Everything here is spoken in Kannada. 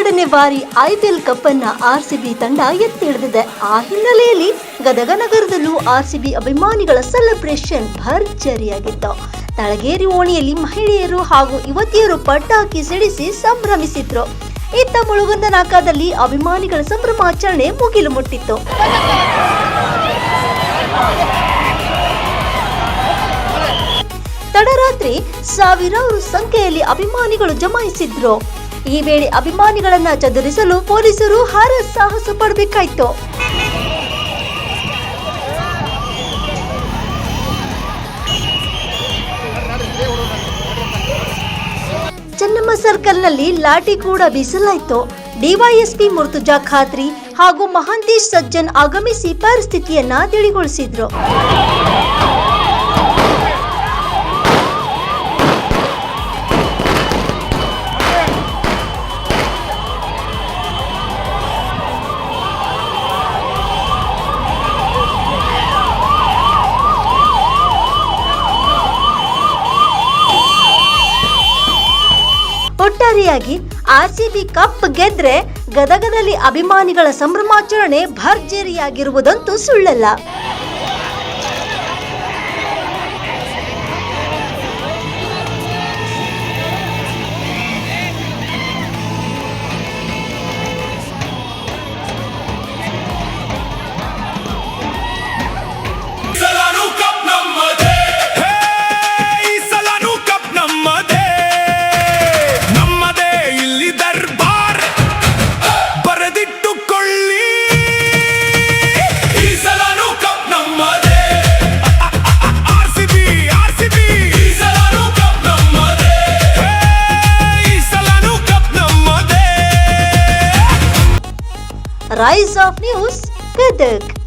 ಎರಡನೇ ಬಾರಿ ಐಪಿಎಲ್ ಕಪ್ ಅನ್ನ ಆರ್ಸಿಬಿ ತಂಡ ಎತ್ತಿ ಹಿಡಿದಿದೆ. ಆ ಹಿನ್ನೆಲೆಯಲ್ಲಿ ಗದಗ ನಗರದಲ್ಲೂ ಆರ್ಸಿಬಿ ಅಭಿಮಾನಿಗಳ ಸೆಲೆಬ್ರೇಷನ್ ಭರ್ಜರಿಯಾಗಿತ್ತು. ತಳಗೇರಿ ಓಣಿಯಲ್ಲಿ ಮಹಿಳೆಯರು ಹಾಗೂ ಯುವತಿಯರು ಪಟಾಕಿ ಸಿಡಿಸಿ ಸಂಭ್ರಮಿಸಿದ್ರು. ಇತ್ತ ಮುಳುಗುಂದನಾಕಾದಲ್ಲಿ ಅಭಿಮಾನಿಗಳ ಸಂಭ್ರಮಾಚರಣೆ ಮುಗಿಲು ಮುಟ್ಟಿತ್ತು. ತಡರಾತ್ರಿ ಸಾವಿರಾರು ಸಂಖ್ಯೆಯಲ್ಲಿ ಅಭಿಮಾನಿಗಳು ಜಮಾಯಿಸಿದ್ರು. ಈ ವೇಳೆ ಅಭಿಮಾನಿಗಳನ್ನ ಚದುರಿಸಲು ಪೊಲೀಸರು ಹರಸಾಹಸ ಪಡಬೇಕಾಯ್ತು. ಚೆನ್ನಮ್ಮ ಸರ್ಕಲ್ನಲ್ಲಿ ಲಾಠಿ ಕೂಡ ಬೀಸಲಾಯಿತು. ಡಿವೈಎಸ್ಪಿ ಮುರ್ತುಜಾ ಖಾದ್ರಿ ಹಾಗೂ ಮಹಾಂತೇಶ್ ಸಜ್ಜನ್ ಆಗಮಿಸಿ ಪರಿಸ್ಥಿತಿಯನ್ನ ತಿಳಿಗೊಳಿಸಿದ್ರು. ಒಟ್ಟಾರೆಯಾಗಿ ಆರ್ಸಿಬಿ ಕಪ್ ಗೆದ್ರೆ ಗದಗದಲ್ಲಿ ಅಭಿಮಾನಿಗಳ ಸಂಭ್ರಮಾಚರಣೆ ಭರ್ಜರಿಯಾಗಿರುವುದಂತೂ ಸುಳ್ಳಲ್ಲ. Rise of News, Gadag.